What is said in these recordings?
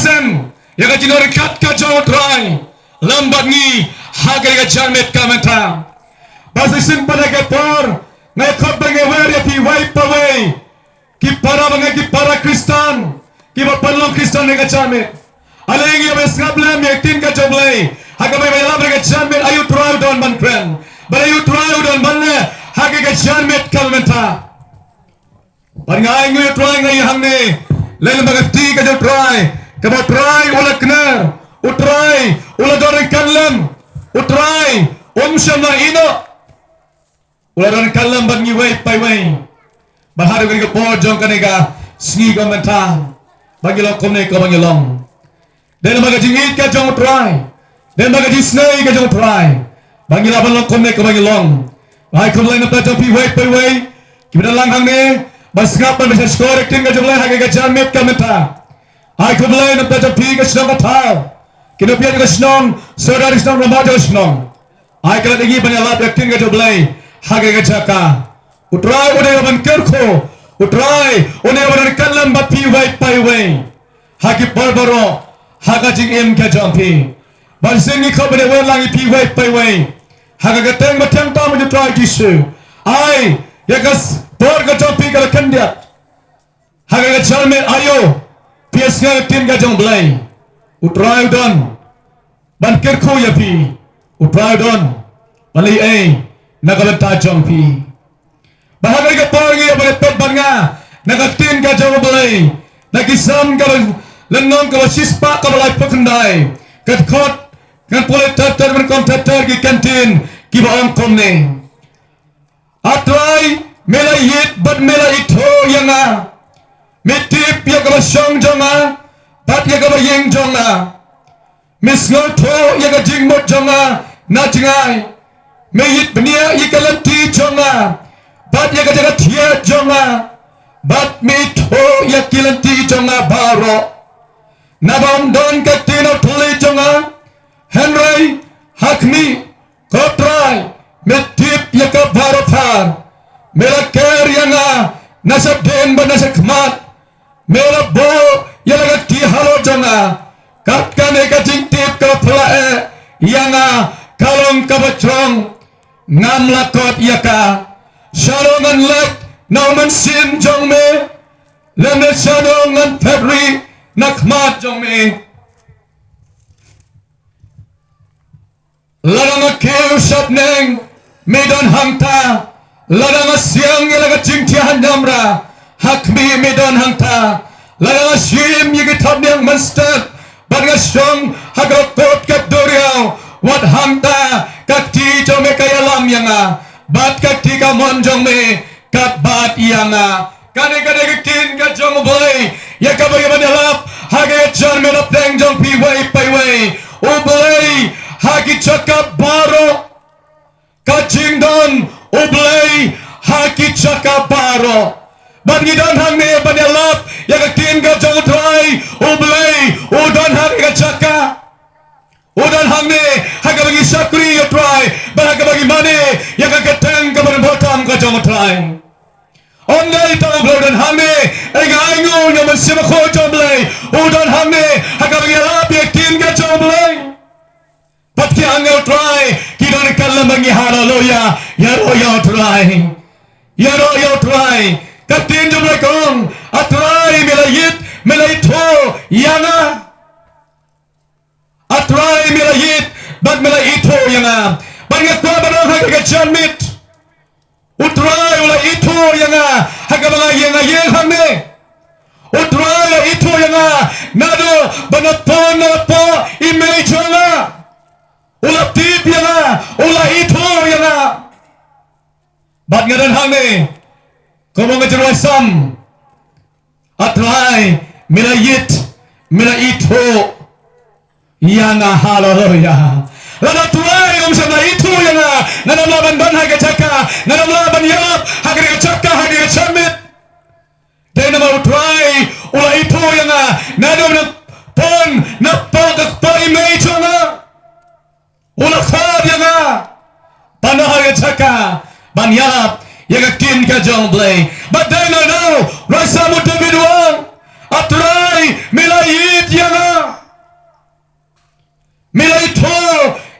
sen ya ka jinor kat ka jong try lambat ni hagar ka jamet ka menta basisin pada ke por ngai khop bange wari pi wipe away ki para Kristen ki ba palong Kristen ne ka jamet alengi ya besngabla me tin ka joblay haga bay la ka jamet ayu try don man friend but ayu try don man ne haga ka jamet ka menta Pangai ngai try ngai hang ne len bagati ka jo try ka ba try ula kner utray ula dorang kallam utray shama ino ula dorang kallam bang ni wai pai wai bahar ga po jong kanega sni ga menta bagi long komne ka bagi long den baga jingit ka jong try den baga disney ka jong try bagi la long komne ka bagi long hai ko lai na ta pi wai pai wai kita lang hang ne bas ngapan bisa skor acting ka jong lai ha ga jamet ka menta hai ko lai na ta pi ka snong ka thao kinapian ka snong saudara snong ramajo snong ai kala lagi banyak lap acting ka jong lai ha ga jaka utrai udah ban kerko utrai udah ban kalam ba pi wai pai wai ha ki barbaro ha ga jing em ka jong pi ban sengi ko bade wan lang pi wai pai wai ha ga teng ba teng ta mo try kisu ai ya gas por ka jong pi ka kandiat ha ga chalme ayo PS nga tin ka jong blai utrai don ban kerko ya pi utrai don bali ai nagabanta jong pi bahagai ka porgi abang pet banga nagatin ka jong blai nagisam ka lenong ka sispa ka balai pakandai kat khot kan pole tatar man kom tatar ki kantin ki baong komne atrai mela yit bat mela itho yanga mitip ya ka song jonga bat ya ka yeng jonga misngol tho ya ka jing mot jonga na jingai me yit bnia yikalanti jonga bat ya ka jaga thia jonga bat me tho ya kilanti jonga baro nabam don ka tino thuli jonga henry hakmi kotrai metip ya ka baro phar mera ker yanga nasab den banasak mat mera bo ya laga ti halo jonga kat kane ka jingtip ka phla yanga kalong ka bachong ngam lakot yaka shalongan lek nauman sim jong me lemne shalongan febri nakmat jong me ladang keu sapneng medan hangta ladang siang yelaga jingtian namra hakmi medan hangta ladang sim yigi tabnyang manstat badga song hagakot kat doriao wat hangta kakti jong me kaya lam yanga bat kakti ka mon jong me kat bat yanga kane kane kin ka jong boy ya ka boy badalap hage jan me na teng jong pi wai pai wai o boy hagi chaka baro ka jingdon o boy hagi chaka baro ban gidan hang me badalap ya ka kin ka jong try o boy o don hagi ka chaka udan hangne haga bagi sakri ya try bahaga bagi mane ya ka keteng ka ban botam ka jong try ongai ta udan hangne ega aingo na masima kho jong blai udan hangne haga bagi lap ya tin ka jong blai pat ki angel try ki don kallam bagi hallelujah ya ro try ka tin jong blai kong atrai melayit ho yana atrai melayit bag melayit ho yanga banga kwa banang haga janmit utrai ula itu yanga haga banga yanga yeng hangne utrai ula itu yanga nado bana po image yanga ula tip yanga ula itu yanga bag ngadan hangne komong ngajarwasam atrai melayit ho Yana hallelujah. Lada tuai om sama itu yana. Nana melaban ban haga caka. Nana melaban yap haga caka haga camit. Dan nama tuai ula itu yana. Nana mana pon napa pai mei cuma. Ula khad yana. Pana haga caka. Ban yap yaga kin ka jong blay. But then I know rasa mutu biduang. Atrai melayit yana.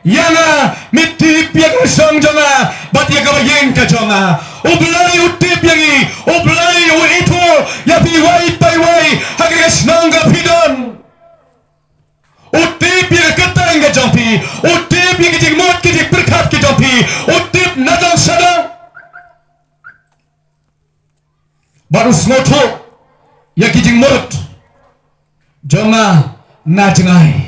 Yang mitip yang usang jonga, bat yang kabayin ka jonga. Ublay utip yang i, ublay itu, ya piwai paiwai, hagas nangga pidon. Utip yang ketang ka jompi, utip yang kijing mot kijing berkat ka jompi, utip nadang sadang. Baru smoto, ya kijing mot, jonga na jengai.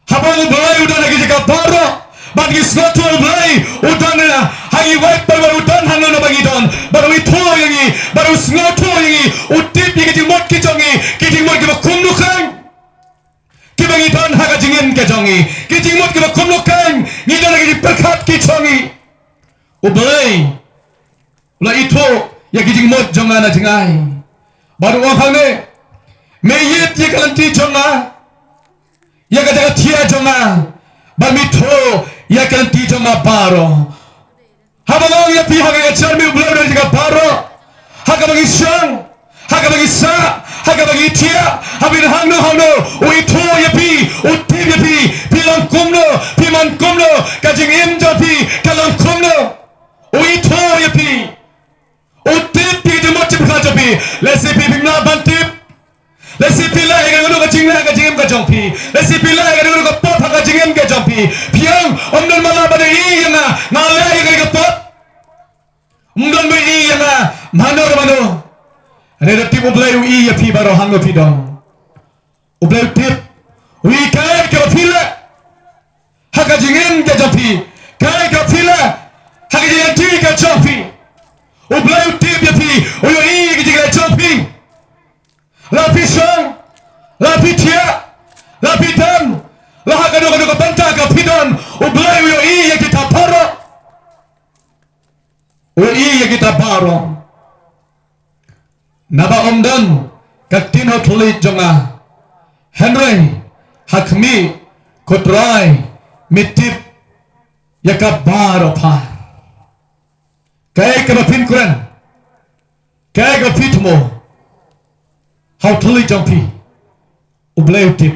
Habang ublay udah lagi jaga baro, bagi snotu ublay udah na hagi white baru udah hangno na bagi don, baru itu yang ini, baru snotu yang ini, utip yang kijing mot kijing mot kita kumnukan, kibangi don haga jingin kejongi, kijing mot kita kumnukan, ni don lagi berkat kijongi, ublay, ulah itu yang kijing mot jongan na jengai, baru orang hangne, meyit yang kalanti jonga. Ya kata tia jonga, bamito ya kan ti jonga baro. Habang ya pi haga charmi ublay dari jaga baro. Haga bagi syang, haga bagi sa, haga bagi tia. Habin hangno uito ya pi, utip ya pi, pilang kumno, piman kumno, kajing imja pi, kalang kumno. Uito ya pi, utip pi jemot cipka pi, lesi pi bimna bantip. Lesi pilai kan guru kacingna kacingem kacongpi. Lesi pilai kan guru kapot kacingem kacongpi. Piang omdon malah pada yang ngalai kan kapot. Omdon beri yang mano. Ada tip ublay ui ya pi baru hango pi dong. Ublay tip ui kai kapila. Hakacingem kacongpi. Kai kapila. Hakacingem ti kacongpi. Ublay tip ya pi. Uyo i kacongpi. Lapi syang, lapi tia, lapi dam, lah kado bantah kapidon, ublay uyo iya kita paro, uyo iya kita paro. Naba omdan kaktin hot tulit jonga, Henry, hakmi, kutrai, mitip, yaka baro pa. Kaya kapapin kuran, kaya kapitmo. How tuli jampi, ublay utip,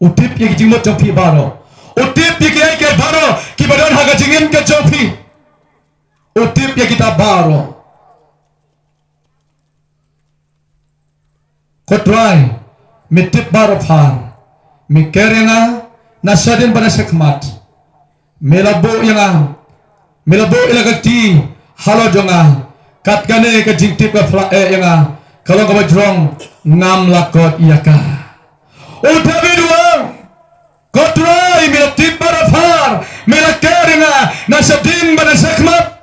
utip yang jimot jampi baro, utip yang kiai ke baro, kibadan haga jingin ke jampi, utip yang kita baro, kotrai, mitip baro par, mikerena nasadin pada sekmat, melabo ilagati halo jonga. Kat kane ke jingtip ke yang kalau kau berjurong ngam lakot iya ka. Utabi dua, kau try melotip barafar, melakar yang nasadin pada sekmat,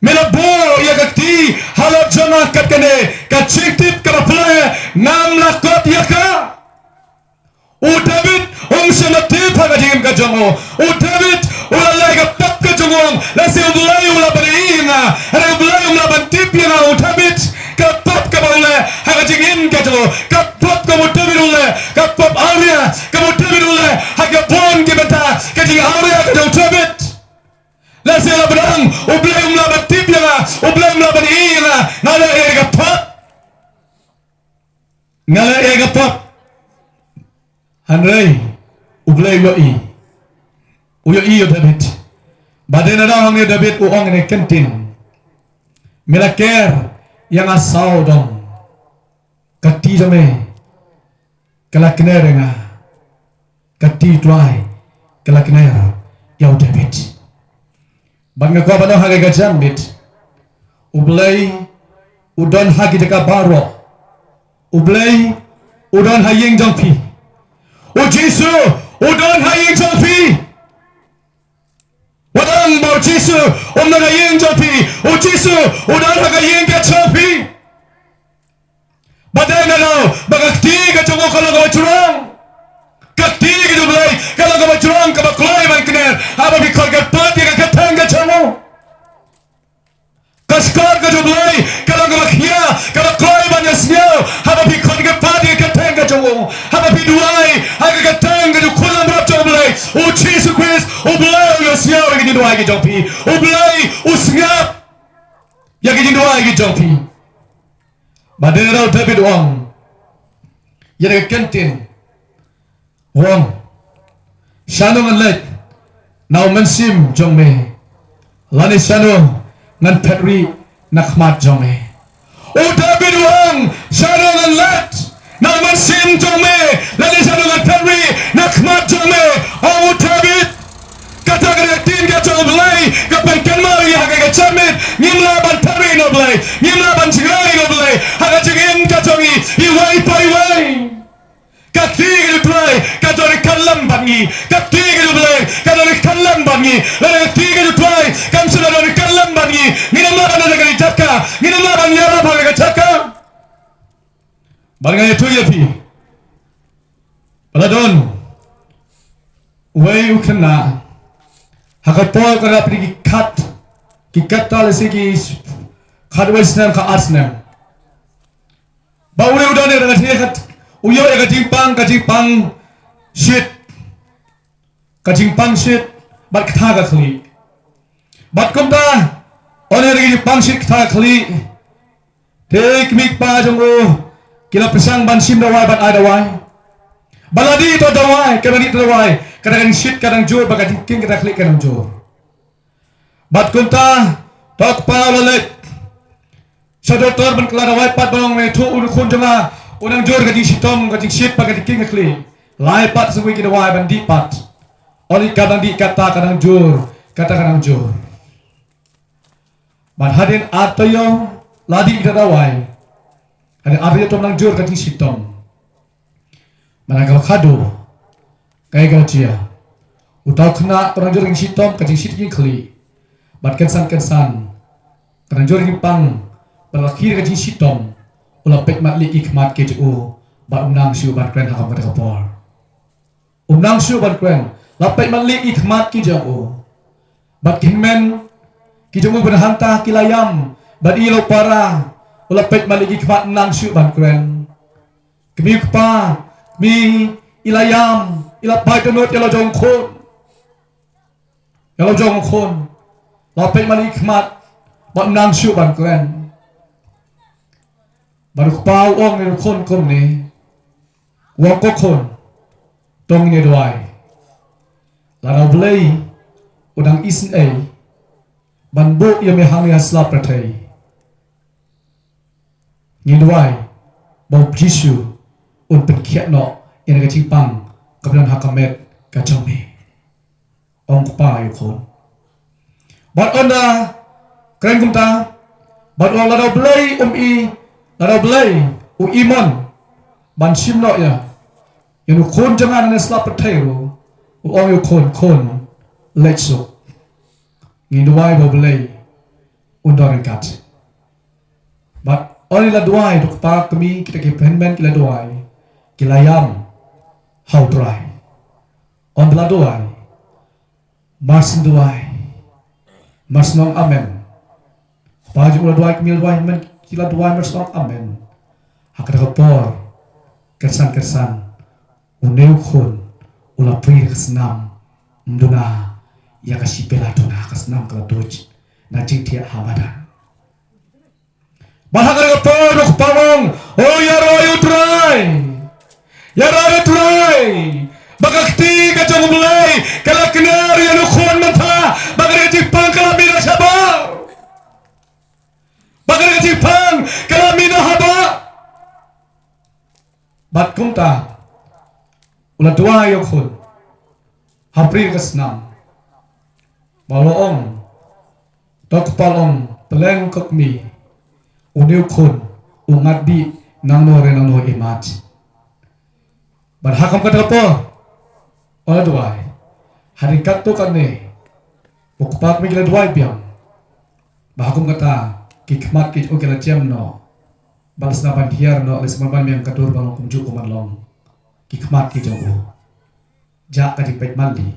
melabo iya kakti halot jona kat kane ke jingtip ke barafar ngam lakot iya ka. Utabit sematip haga jingim ka jongo, utabit ulalai ka pap ka jongong, lasi ublay ulabari nga, ada ublay ulabantip yang utabit ka pap ka baule haga jingim ka jongo, ka pap ka utabit ule, ka pap aria ka utabit ule, haga bon ki bata ka jing aria ka utabit, lasi ulabarang ublay ulabantip yang ublay ulabari nga, ngalai ka pap, ngalai ka pap. Hanrei ublay uyo iyo David baden ada orang David uong ini kentin milaker yang asau dong kati jame kelakner nga kati tuai kelakner yau David bangga ko ba haga gajambit ublay udon hagi deka baro ublay udon hayeng jampi. O Jesu, udon hayeng jampi. Wadang bau Jesu, omna hayeng jampi. O Jesu, udon hayeng jampi. Badai nalo, bagakti ka jongo kalau kau curang. Kakti ka jublay, kalau kau curang ka baklay man kner. Aba bikor ka pati ka katang ka jongo. Kaskar ka jublay, kalau kau bakhia, ka baklay man yasnyo. Aba bikor ka pati ka katang ka jongo. Aba biduai, aga katang ka jukulam rap jublay. O Jesus Christ, ublay yasnyo lagi diduai ka jompi. Ublay usngap, lagi diduai ka jompi. Badai David wang, yang kentin, Wong Shano ngan let Now mensim jong me Lani shano ngan Petri nakmat jong me David Wong Shano ngan let Now mensim jong me Lani shano ngan Petri nakmat jong me David Kata kata tin kata oblay Kapan kenmari haga kacamit Ngimla ban Petri no blay Ngimla ban Chigray no blay Haga chigin katongi Iway pa iway Katiga play, kadori kalam bangi. Katiga play, kadori kalam bangi. Lalu katiga play, kam sudah kadori kalam bangi. Ngina mana nak kali cakka, ngina mana nyara bagi cakka. Barang itu ya pi. Paladon, way ukena. Hakapoy kada pergi kikat tal segi kadwesnan ka arsnan. Baure udah ni dengan dia kat. Uyo ya kajing shit bat kata kali bat kumta one kajing pang shit kata kali take mik pa jongo kila pesang ban sim dawai bat ada wai baladi to dawai kadang itu dawai kadang shit kadang jor baga king kata kali kadang jor bat kumta tok pa lalet sadotor ban kala dawai pat bong me thu un khun jama Unang jor kajing sitom kajing shit pa kajing king kali lai pat semua kita wai bandi pat oli kadang di kata kadang jor kata kadang jor ban hadin atayo ladi kita wai hadin atayo tom nang jor kajing sitom manakal kado kaya kau cia utau kena orang jor kajing sitom kajing shit king kali ban kensan kadang jor kajing pang berakhir kajing sitom ulah pek matlik ikmat ke ju ba unang siu ban kren hakam kata kapor unang siu ban kren la pek matlik ikmat ke ju bat kinmen ki ju berhanta kilayam bad ilo para ulah pek matlik ikmat unang siu ban kren kemi kpa mi ilayam ila pai tonot ilo jong khon la pek matlik ikmat ba unang siu ban kren baru kepau orang ni kon ni, wang kon, tong ni doai, lalu belai, udang isin banbu yang mehang yang selap pertai, ni doai, bau jisu, penkiat no, yang nak cimpang, kemudian hakamet kacang ni, orang kepau kon, bat onda, keren kumta, bat orang lalu belai Lalu belai iman ban simno ya yang kon jangan nesla petero orang yang kon letso ngiduai bo belai undang kat but only la duai dok pa kami kita ke penben kila duai kila yam how dry on la duai mas duai mas nong amen pa ju la duai kami duai men kila dua mersong amen hakar kapor kersan uneu khon ula pri kesnam mduna ya kasi pelatuna kesnam kala doj na jingtia hamadan bahakar kapor dok pawong oh ya roy utrai bagakti kacang mulai kala kenar ya khon manta bagar jipang kala bina sabar bagai Jepang kalau mina haba bat kumta ulah dua yokun hapri kesnam balong tok palong peleng kokmi uniukun umadi nang no imat bat hakam kata apa ulah dua hari kat tu kan ni bukupak mi kila dua biang bahakum kata kikmat kit okela jam no balas na bandiar no les man yang kadur balong kumju kumanlong kikmat kit jogo ja ka dipet mali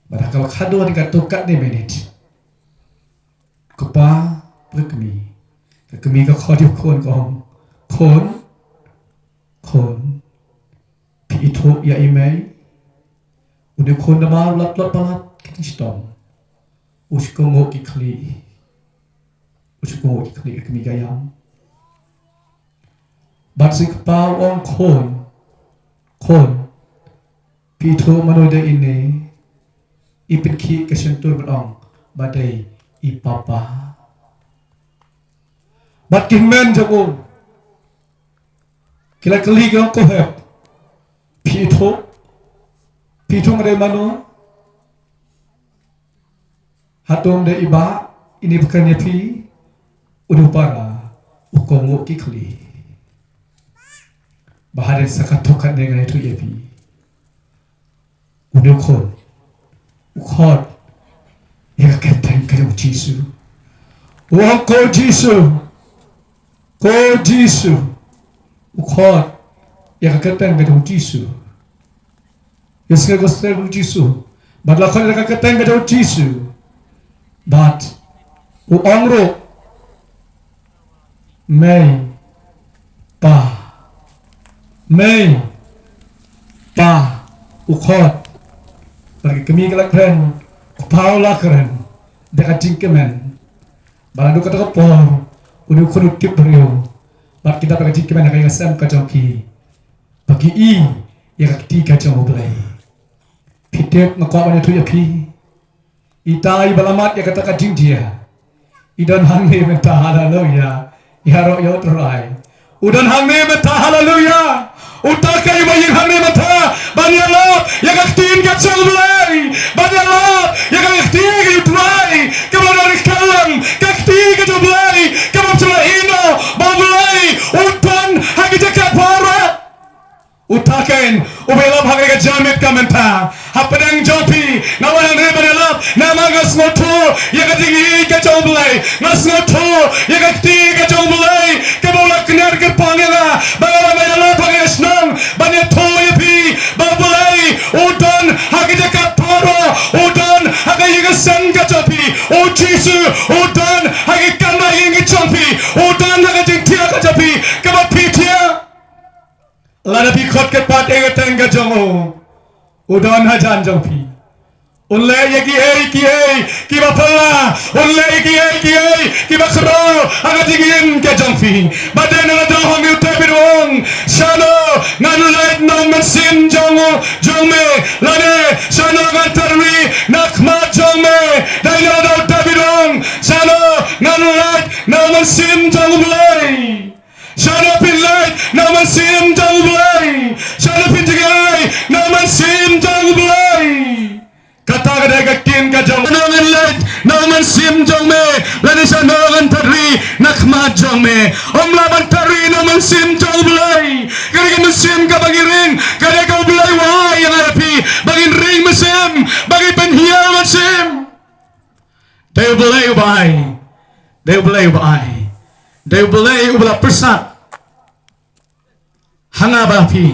badakal khado ni katukat ni menit kupa prekmi ka khodi kon pi itu ya imei udah kon nama lat balat kitistom uskongo kikli Usuko ikli kemigayam. Batsik pa on kon Pito manoda ini ipin ki kesentur berong badai ipapa. Bat kimen jago kila kali kau kohep Pito ngare mano hatom de iba ini bukannya pi udah para ukongo kikli bahare sakatokan dengan itu ya pi udah kon ukhot ya keten kau Jisu wah ko Jisu ukhot ya keten kau Jisu Yesus kau Jisu badlakon ya keten kau Jisu but uangro May pa ukhot bagi kami kelak keren Paula keren dekat jingkemen balado kata kapor unu kunu tip beriu bak kita pakai jingkemen akai ngasam kajoki bagi ya kati kajong oblay pitep ngakwa mana tu ya pi itai balamat ya kata kajing dia idan hangi menta haleluya ya ro yo terai udan hangi menta haleluya utakai bayin hangi menta banyalo ya kaktin kajong oblay banyalo ya kaktin kajong kemudian kalam kakti kajong kemudian ino oblay udan hangi jakat para utaken ubelap hangi kajamit kamenta hapadang jopi nawang rebanelap nama ngasnoto ya katingi kajong ngasnoto ya kakti kajong kemudian kenar kepangela bagaimana menelap hangi senang banyak toy pi babulay udan hangi jakat para udan hangi yasan kajopi o Jisu udan hangi kanda hangi jopi udan hangi jingtia kajopi kemudian lada pi khot ke pat ege tengga jongo udan hajan jongpi unle ki bapala unle ki bakro aga digin ke jongpi badana la do hong ute birong shano ngan light no masin jongo jongme lade shano ngan tarwi nakma jongme daina do tabirong shano ngan light no masin jongme Shana pin light, naman sim jang bulay. Shana pin jagay, naman sim jang bulay. Kata kadai kakin kajong. Nangan light, naman sim jang me. Lani sa nangan tari, nakmat jang me. Laban tari naman sim jang bulay. Kaya kaman sim ka bagiring, kaya ka bulay wahai yang harapi. Bagin ring masim, bagi penhiya masim. They bulay ubay. They bulay ubay. They bulay ubala persat. Hanga bapi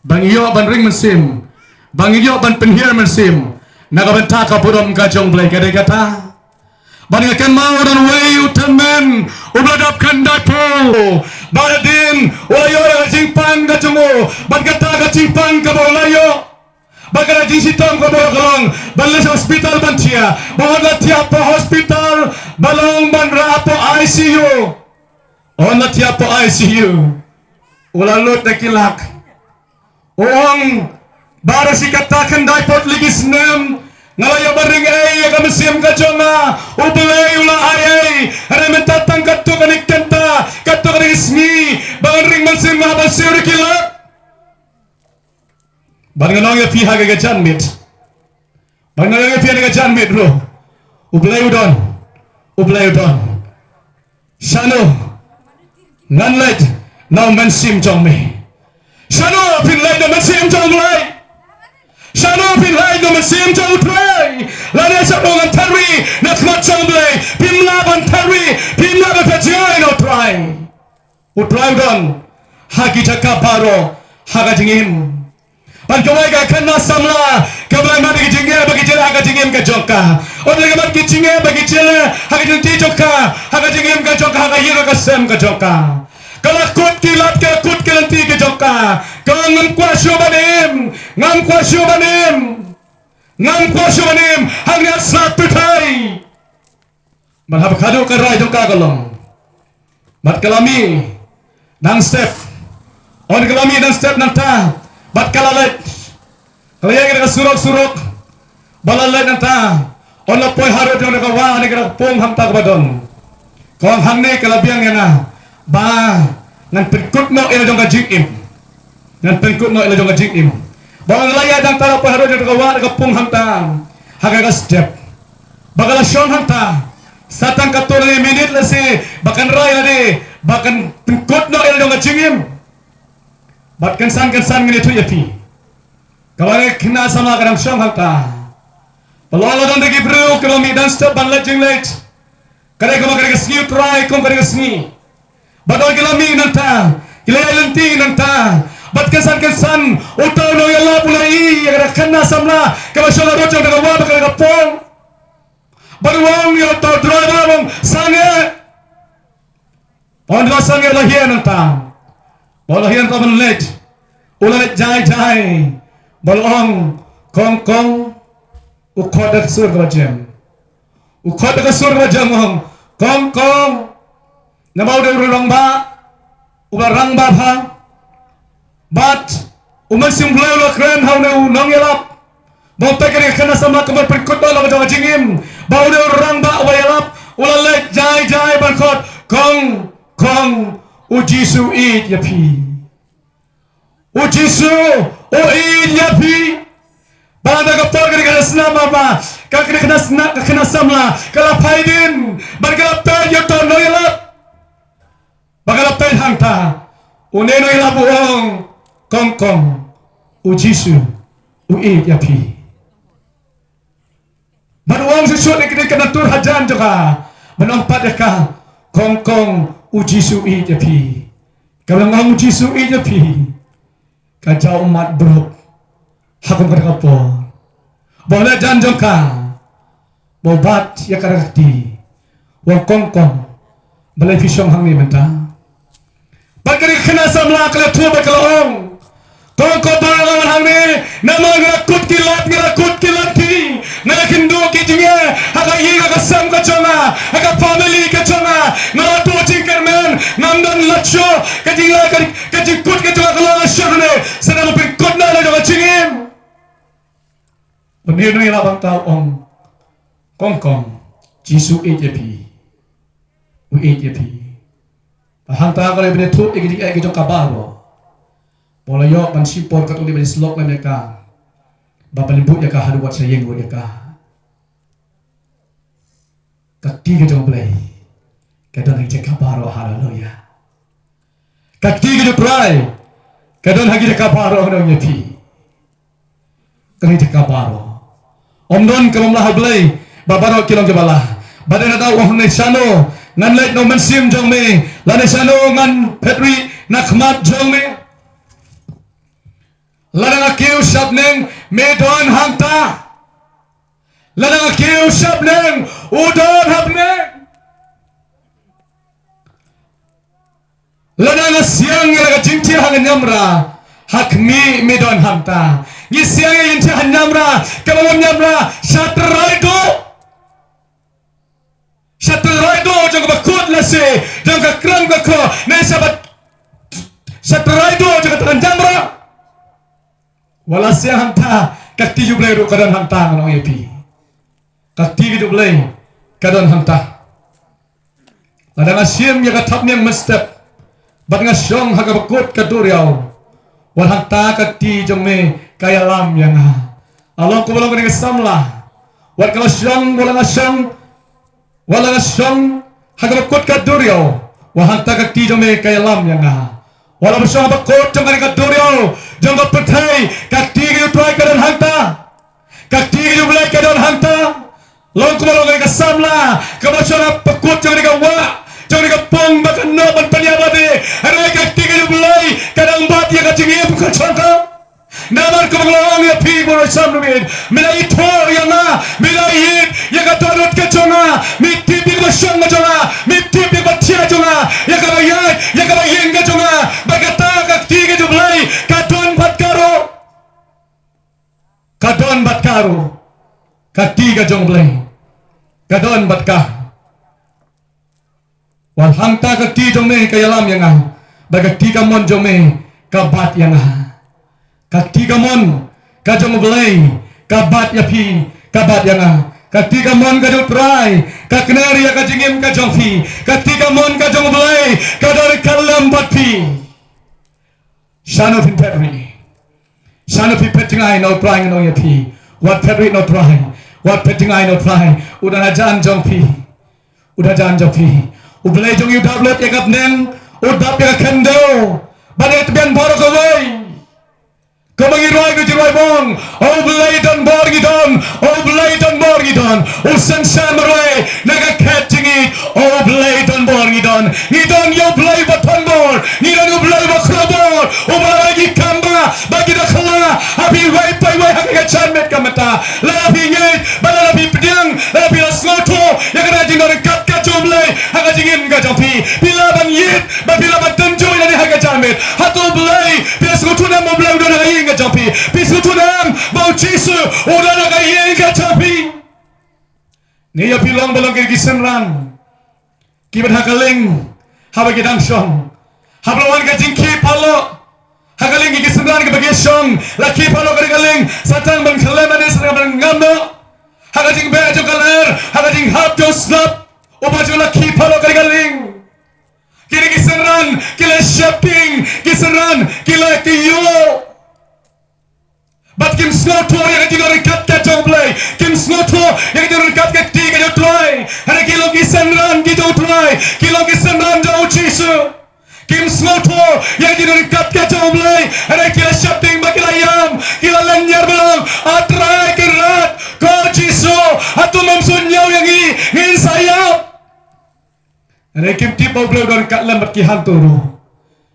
bang iyo ban ring mesim bang iyo ban penhir mesim nagabenta ka pudom ka jong blay kada kata bang akan mau dan way utamen ubladap kanda po badin wayo ka jingpang ka jongo ban kata ka jingpang ka bolayo bagara jing sitam ka bolong balas hospital bantia bahaga tiap hospital balong ban rapo ICU on tiap ICU ulalot na kilak uang bara si katakan daipot ligis nem ngalaya baring ay kamasim ka jonga ubulay ula ay rementatang kato kanik kanta kato kanik ismi baring masim nga basir kilak baring nang ya piha ka janmit baring nang ya piha ka janmit bro ubulay udon shano nganlet now man sim jong me shano pin lai no man sim jong lai shano pin lai no man sim jong trai lane sa ngan tari nakmat jong lai pim laban pajai no trai utrai don hagi jaka baro haga jingim pan kawai ga kanna samla kablai mari jinge bagi jela haga jingim ka joka odle ga mari jinge bagi jela haga jingti joka haga jingim ka joka haga yira ka sem ka joka kalau kut kilat ke kut kelanti ke joka kalau ngam kuasyo banim hanya satu thai manhab khadu karai joka kalong mat kalami nang step on kalami nang step nang ta bat kalalet Kalau yang kita suruk-suruk, balalai nanta, orang poi harus yang kita wah ni kita pung hamta kebadon. Kau hang ni kalau biang yang ba ngan perkut no ila jong kajim, ngan perkut no ila jong kajim. Bawang laya dan tara poi harus yang kita wah kita pung hamta, haga step. Bagala shon hamta, satang katur ni minit lasi, bahkan rai lagi, bahkan perkut no ila jong kajim. Bahkan san ni tu ya pi. Kawan kena sama kadang syong hakta. Pelolo dan degi bro kalau mi dan step ban lejeng lej. Kadang kamu kadang sni try kamu kadang sni. Badal kalau mi nanta, kila lenti nanta. Bat kesan utau no yalla pulai kadang kena samla. Kamu syong rojong kadang wah kadang pong. Baruang yo to driver bang sange. Pon sange lahian nanta. Lahian to ban lej. Ulat jai. Balong kong ukod ke sur kerajaan kong nabau de urang ba ubarang ba pha bat umasim blai lo kren hau ne nong yelap bau pe kene khana sama kamar perkut ba lo jawa jingim bau de urang ba wayalap ulale jai ban khot kong ujisu it yapi ujisu o iya pi banda kapor kena senama ba kena samla kala paidin bagala per yoto noyala bagala per hangta uneno ila buong kong ujisu o iya pi baruang sesuatu yang kena tur hajan juga menang padaka kong ujisu iya pi kalau ngam ujisu iya pi kacau umat beruk hakum kada kapor boleh janjongka bobat ya kada kati wong kongkong balai pisong hang ni menta bagari kena samla kala tu bakalong kongkong barangan hang ni nama ngakut kilat ti nakindu kijinge haka yiga kasam kachonga haka family kachonga na tu jingkermen namdan lacho kajinga kajikut kachonga kala syarne sana mapikut na la jingim Benir ni labang tau ong kongkong jisu ejepi u ejepi bahang ta kale bene thut egi egi jong kabaro bola yo ban sipor ka tu bene slok le meka babal bu ya ka hadu wat sayeng wo ya ka kakti ke jong blai kadon hagi kabaro haleluya kakti ke try kadon hagi kabaro no nyepi kani kabaro Omdon ke mamlah blai babaro kilong jabala badan ada wah ne sano ngan lait no mensim jong me lane sano ngan petri nakmat jong me lana kiu sabneng medon hangta lana kiu sabneng udon habneng lana siang ya jingti hang nyamra hakmi medon hangta ni siang yang inti hanyamra kamu nyamra shatraido jangan bakut lase jangan kram ko ne sabat shatraido jangan tanjamra wala siang hanta kakti jublai ro kadan hanta ngano yepi kakti jublai kadan hanta ada ngasim ya katap yang mestep bat ngasyong haga bakut kaduriau wal hanta kakti jome kaya lam yang Allah ko bolong ni samla wat kala syang wala syang haga kot ka duryo wa hanta ka ti jome kaya lam yang wala syang ba kot jong ka duryo jong ka petai ka ti ki tuai ka dan hanta ka ti ki bulai ka dan hanta long ko bolong ni samla ka ba syang pa kot jong ka wa jong ka pong ba ka no ban panyabade ara ka ti ki bulai ka dan bat ya ka jingi ka changka Namar ko maglawang ya pi mo sam numid mila ito yang mila hit yang katorot ka jonga mi tipi ba syang ka jonga mi tipi ba tia jonga yang ka bayay yang ka bayeng ka jonga bagata ka tiga jublay kadon bat karo ka tiga jonglay kadon bat ka wal hangta ka ti jome kayalam yang baga tiga mon jome ka bat yang kakti gamon kajong belai kabat yapi kabat yang ketika mon kajong try kaknari ya kajingim kajong fi ketika mon kajong belai kadar kalam batpi shano fin petri shano fi petingai no trying no yapi what petri no try what petingai no try udah jan jong pi ubelai jong yu dablet ya kapnen udap ya kendo badet bian borok away Kemengirai ke jirai bong, belai dan borgidon, usan samurai, naga catching it, belai dan borgidon, ngidon yo belai batan bor, ngidon yo belai bakrabor, belai kamba, bagi dah kala, api wai hakikat chanmet kamata, lapi ngit, lapi pedang, lapi asnoto, yang kena jinar kat kacau belai, hakikat jingin kacau pi, bila ban yit, bila ban tenjoy lani hakikat chanmet, hatu belai, bila snoto nama belai udah naga ingat jampi, pisu tunam bau cisu udah nak kaya ingat jampi. Ni ya bilang belum kiri senran, kibat hakaling, habagi damshong, hablawan kajing kipalo, hakaling kiri senran kebagi shong, laki palo kiri kaling, satang bang kalem ane serang bang ngamno, hakajing bejo kaler, hakajing hap jo snap, ubaju laki palo kiri kaling. Kiri kisenran, kila shopping, kisenran, kila kiyo. But Kim Snoto yang kita rekat kacau play, Kim Snoto yang kita rekat keti kacau try, ada kilo kisenran kita try, kilo kisenran jauh cisu. Kim Snoto yang kita rekat kacau play, ada kilo shopping bagi layam, kilo lanyar belum, atrai kerat, kau cisu, atau memsunyau yang ingin sayap. Ada Kim tipu play dan kat lem bagi hantu,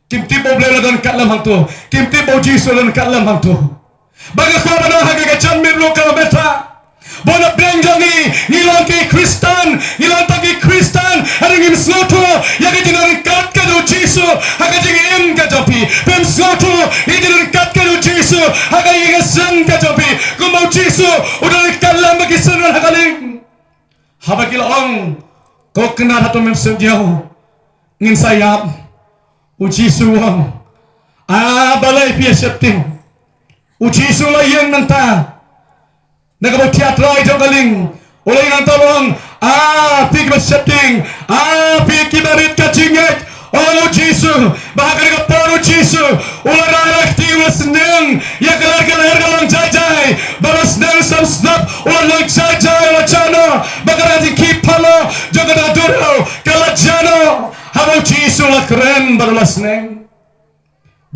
Kim tipu play dan kat lem hantu, Kim tipu cisu dan kat lem hantu. Baga ko bana haga chanmir lokal beta bona brenjangi nilon ki kristan nilon tagi kristan haringim sloto yaga jinar kat ka do jisu haga jingim ka jopi pem sloto yaga kat ka do jisu haga yiga sang ka jopi kumau jisu udar kalam bagi sunan hagaling habakil ong ko kena hato mem senjau ngin sayap ujisu wang balai pia septing uji sulai yang nanta, nak buat teater itu kaling, oleh nanta bang, pergi bersetting, pergi berit kacingit, uji sul, bahkan kita pun uji sul, oleh rakyat tiwa seneng, ya kelar galang jajai, baru seneng snap, oleh lang jajai, oleh jano, bahkan ada kipalo, jangan ada dulu, kelar jano, hamu uji sul keren baru seneng,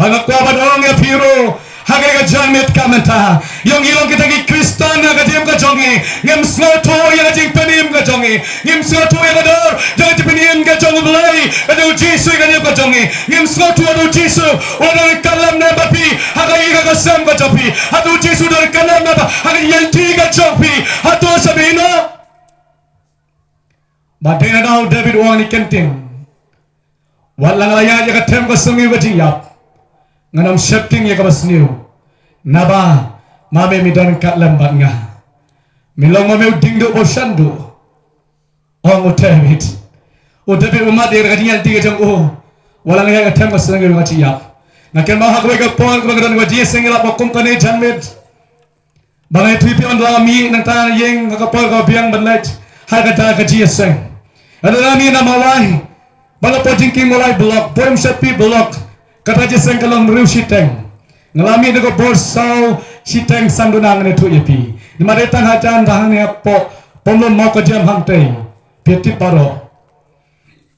banyak kawan orang yang biru. Haga janmet kamenta yang ilong kita ki Kristen haga jem ka jongi ngem sloto yang jing penim ka jongi ngem sloto yang ador jangan penim ka jong belai ada Yesus kan yang ka jongi ngem sloto ada Yesus orang kalam na bapi haga iga ka sam ka jopi ada Yesus dari kalam na haga yang tiga jopi hatu sabino badena dau David wang ni kenting walang laya ya ka tem ka sungi wajiyap nganam shifting ya kabas niu naba mame midan kat lambat nga milong mame dingdo bosandu ong utemit udabi umat dia kadinya tiga jang walang ya katem kas ngi ngaci yap naken ma hakwe ka pon ko ngadan waji sengila bokum kane janmet bangai tuipi on lami nang tan yeng ka pon ka biang banlet har ka ta ka ji seng ada lami na malai bala pojingking mulai blok poem sepi blok kata je seng kalong riu siteng ngalami nego borsau siteng sandunang ne tu yepi di madetan hajan dahang ne po pomlon mau ka jam hang tei peti paro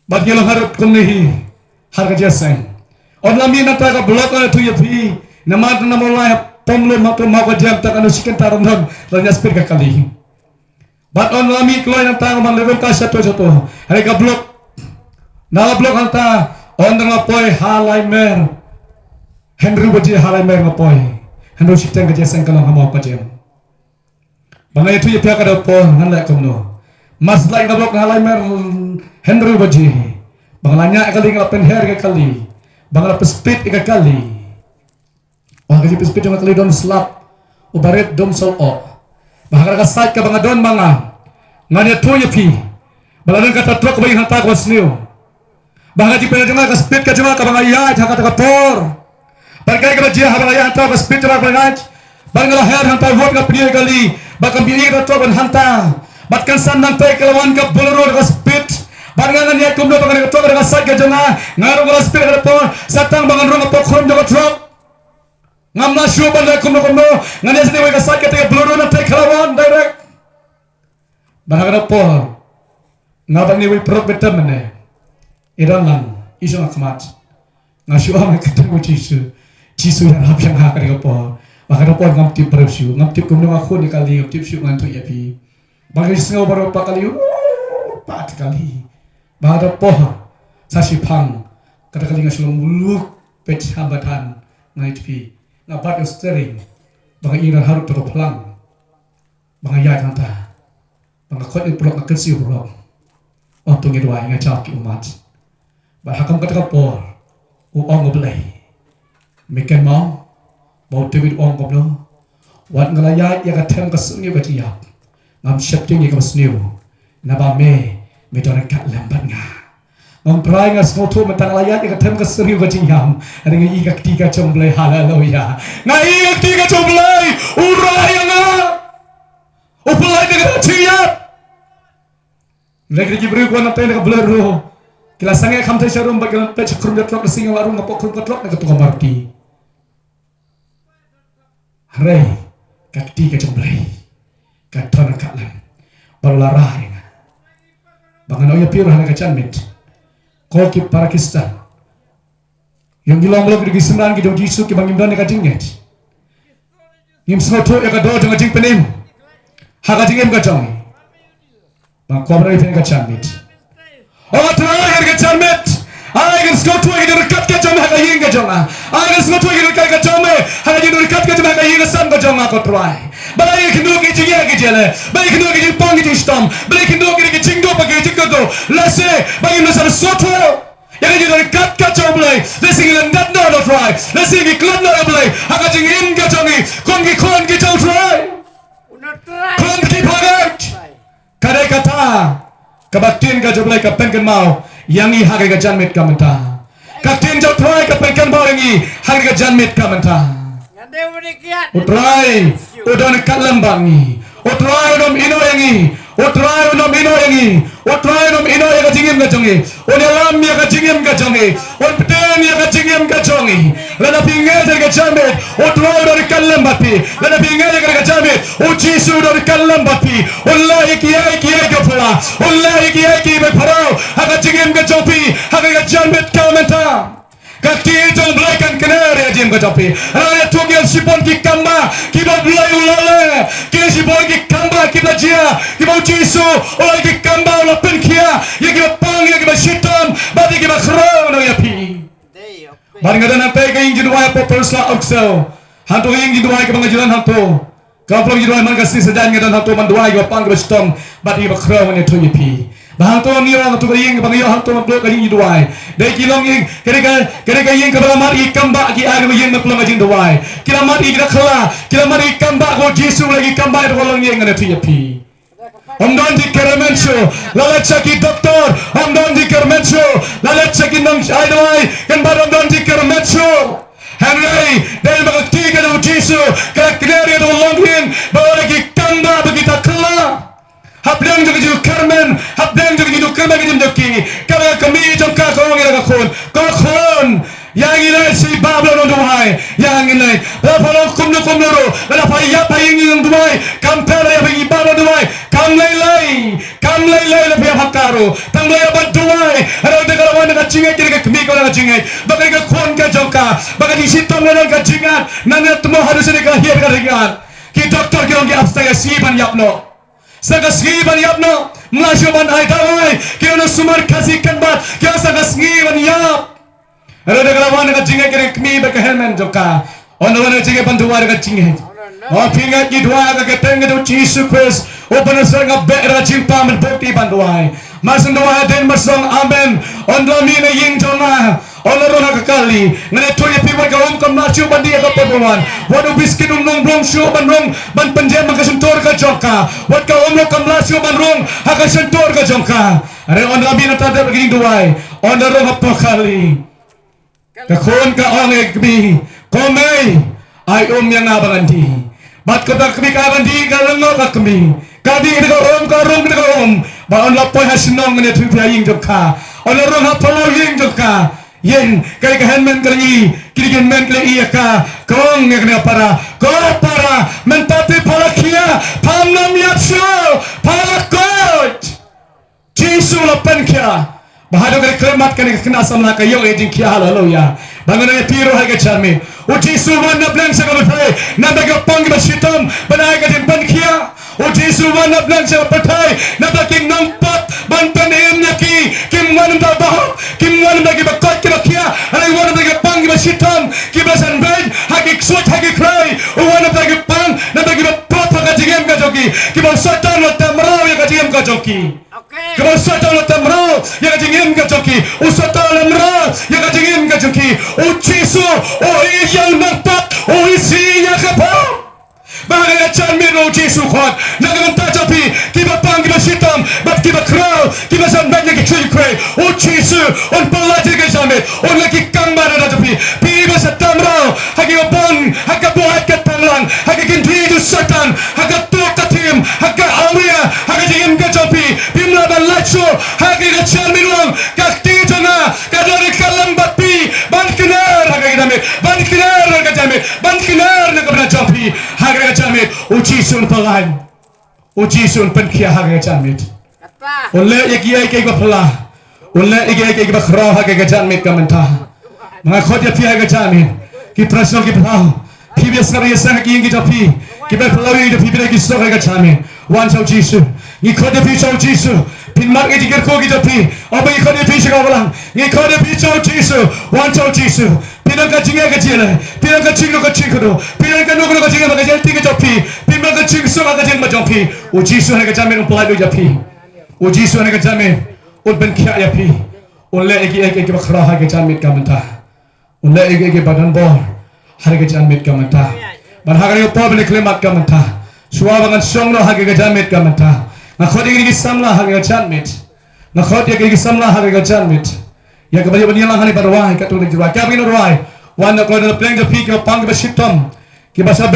bagi lo harut kumnehi har ka je seng onlami na ta ka blok ne tu yepi namad na mulai pomlon mau ka jam ta kanu siken tarom dog lanya spir ka kali bat onlami kloy na ta man level ka sato hari ka blok na blok anta on ngapoy halai mer Henry baji halai mer ngapoy Henry siteng ka jeseng kalong hamau ka jem bangai tu ye pia ka po ngan la komno mas lai ngablok halai mer Henry baji bangalanya kali ngalapen her ka kali bangala pespit ka kali wah ka pespit ka kali don slap ubaret dom sol o bahara ka site ka bangadon banga nganya tu ye pi baladan kata truk bayi hantar ka wasniu bahkan di penjara ka speed ka jema ka bangaya jaka ka por perkai ka jia habang ya ta ka speed ka bangaya Banglaher hantar vote ka pilihan kali. Bakang bilik na to ban hanta. Batkan san nantai kalawan ka bolero ka speed. Bangangan ya kumno bangan ka to ka side ka jonga. Ngaro ka speed ka po. Satang bangan rong ka khom ka drop. Ngam na shu ban kumno ngani sini ka side ka te bolero na te kalawan direct. Bangan po. Ngabang ni wi prok betam ne. Iran lang isu akmat. Ngashu ang ketemu Jisu yang hab yang hak ka po. Bakal po ngam tip perusyu, ngam tip kumno aku ni kali ngam tip syu ngantu yapi. Bakal singaw baru pa kali, pat kali. Bakal po sashi pang kata kali ngasulong muluk pet hambatan ngai tipi. Ngabat steering. Bakal iran harus terus pelang. Bakal yai kanta. Bakal kot iprok nak kensi urok. Untuk ngedwai ngajak ki umat. Bakal hakam kata po uong ngoblay. Mekan mau Bau David Ong Goblo, wat ngalaya ya katem kasuni batiap, ngam shifting ya kasniu, naba me doran kat lambat nga. Ngam prai ngas ngoto mentang layat ya katem kasuni batiam, ada ngi igak tiga jomblay haleluya. Ngai igak tiga jomblay, uraya nga. Upulai dengan tiap. Lagi beri kuan nanti nak blero. Kila sangai kam tai sharum bagian pecah krum detrok singa warung ngapok krum detrok nak ketukang marti. Ray, kakti ka jomblay, katona kalam, barularah nga. Bangan oya piro hana ka chanmit, koki Pakistan. Yung gilong-log di gisimran ki do Jisu ki bangimdan ka jinget. Ngim snoto ya ka do jang jing penim. Ha ka jingem ka jong. Bang kobra ipen ka chanmit. O tara ka chanmit. Ay kan snoto ya ka dekat ka jong ha ka ying ka jong. Ay kan snoto ya ka jong me. Hanya di dekat ke jemaah kayu kesan ke jemaah kau try. Balai kendu ke jingia ke jele. Balai kendu ke jipang ke jistam. Balai kendu ke jingdo pakai jingdo. Lase bagi nusa soto. Yang di dekat ke jemaah. Lase ngilan dat no try. Lase ngi klan no balai. Haka jingin ke jongi. Kon ke jauh try. Kon ke pagat. Kadai kata. Kabaktin ke jemaah kapenkan mau. Yang i haka ke janmit kamenta. Kaktin jauh try kapenkan mau yang i haka ke janmit kamenta. Utrai, udon kalam bangi. Utrai udom ino yangi. Utrai udom ino yangi. Utrai udom ino yang kajingim kajongi. Udalam yang kajingim kajongi. Utpen yang kajingim kajongi. Lada pinggir dari kajamit. Utrai udon kalam bati. Lada pinggir dari kajamit. Ujisu udon kalam bati. Ullahi kiai kepala. Ullahi kiai berparau. Haka jingim kajopi. Haka kajamit kamenta. Kaki jom belaikan kenar ya jim kacapi. Raya tugian sipon ki kamba, kiba belai ulale. Kini sipon ki kamba kita jia, kiba Jisu, ulai ki kamba ulah penkia. Ya kiba pang ya kiba shitam, badi kiba khrau no ya pi. Mari ngadan nanti kain jidwai populsa oksel. Hantu kain jidwai ke pengajian hantu. Kau perlu jidwai man kasih sedan ngadan hantu manduai kiba pang kiba shitam, badi kiba khrau no ya pi. Bahang tu ni orang tu kering bang yo hang tu blok kering duai. Dai kilong yang kereka yang kebelah mari kamba ki air yang meplang ajing duai. Kila mari kira khala, kila mari kamba ko Jisu lagi kamba itu kolong yang ngana tu yapi. Omdon di kermenso, lalat caki doktor, omdon di kermenso, lalat caki nang ai duai, kan baru omdon di kermenso. Henry, dari bakti ke Jisu, kira kenari itu kolong yang bawa lagi kamba begitu khala. Habdang juga jiu Carmen, habdang juga jiu Carmen ke jemdoki. Kalau kami jomka kau ngira kakun, yang ini si Babylon duai, yang ini. Lalu kumno ro, lalu ya paying yang duai, kampel ya bagi Babylon duai, kam lay lalu ya hakaro, tang lay abad duai. Ada dekat orang dekat jingat kira kami kau dekat jingat, bagai kakun ke jomka, bagai di situ orang dekat jingat, nanya temu harus dekat hiar dekat jingat. Ki doktor kira orang abstaya siban yapno. Sagas ngiban yapno, melajuban ay dawai, kaya no sumar kasihkan bat, kaya sagas ngiban yap. Ada kalawan dekat jingai kira kami berkehelmen joka, ono ono jingai bantuan dekat jingai. Oh pingat gidwa dekat tengah tu Jisu Kristus, open asal ngabek rajin pamen bukti bantuan. Masan doa den masong amen, ono mina ying jona. Allah roh kekali, ngene tu ya piwat kau kam nacu bandi ya keperluan. Wadu biskin nong blong show bandrong, ban penjem makasentor ke joka. Wad kau kam nacu bandrong, hakasentor ke joka. Are on rabi nata ada begini duai, on roh apa kali. Kakon ka ong ekbi, komei, ay yang abangan di. Bat ko tak kami kabandi kalengok kami. Kadi ka rom. Ba on lapoy hasinong ne tu ying jokka. On rong hapolo ying jokka. Yen kay kahanman kali kirigen men kali ka kong ngene para ko para mentati palakia pamnam yapsho palakot Jisu lapan kia bahado kali klemat kali kena samla kayo ejing kia haleluya bangun ay piro hay kachami o Jisu man na blank sa kapatay na bagapang basitam banay ka din pankia o Jisu man na blank sa kapatay na baging nampat bantanim nyaki kimwan babaho kimwan bagi bakot kibakia alay wan bagi pang basitam kibasan bed hagi swat hagi cry o wan bagi pang na bagi bakot hagajigem ka joki kibang satan na tamraw ya kajigem ka joki kibang satan na tamraw ya kajigem ka joki o satan na tamraw ya kajigem ka joki o Jisu o iyang nampat o isi ya kapam Bahaya canmin o Jisu khot nagamanta japi kiba pang kiba sitam bat kiba kraw kiba sanbag lagi kray o Jisu on palati ke jamit on lagi kambara na japi piba sa tamraw hagi bang haga buhat ka tanglang hagi kindi du satan haga tok katim haga auria haga jingim ka japi pimla balacho hagi ka canmin wang kakti jana kadari kalam bapi ban kinar haga jamit ban kinar haga jamit ban kinar na kabna japi haga jamit o Jisu palan o Jisu pankia haga jamit ole yaki ke bapla ole yaki ke bakhra haga jamit kamanta mga khotya pi haga jamit ki prasno ki phao pibes kare sang ki ingi japi ki bapla wi de ki so haga jamit wan so Jisu ni khotya pi so Jisu pin mar ke diker ko ki japi oba ki khotya pi shika balang ni khotya pi so Jisu wan so Jisu pinang ka jinga ka jela pinang ka chingno ka chingdo pinang ka nugno ka jinga ka jel tinga japi pinang ka chingso ka jinga japi o Jisu haga jamit on play do japi o Jisu haga jamit on ben kya japi on le eki bakhra haga jamit kamanta on le eki badan bor haga jamit kamanta ban haga yo pobre klemat kamanta suabangan songno haga jamit kamanta na khodi ki samla haga jamit na khodi ki samla haga jamit ya kembali banilang hani barwai katulog jiwa kami no rai wan na klod na pleng de pik pang ba sitom ki basa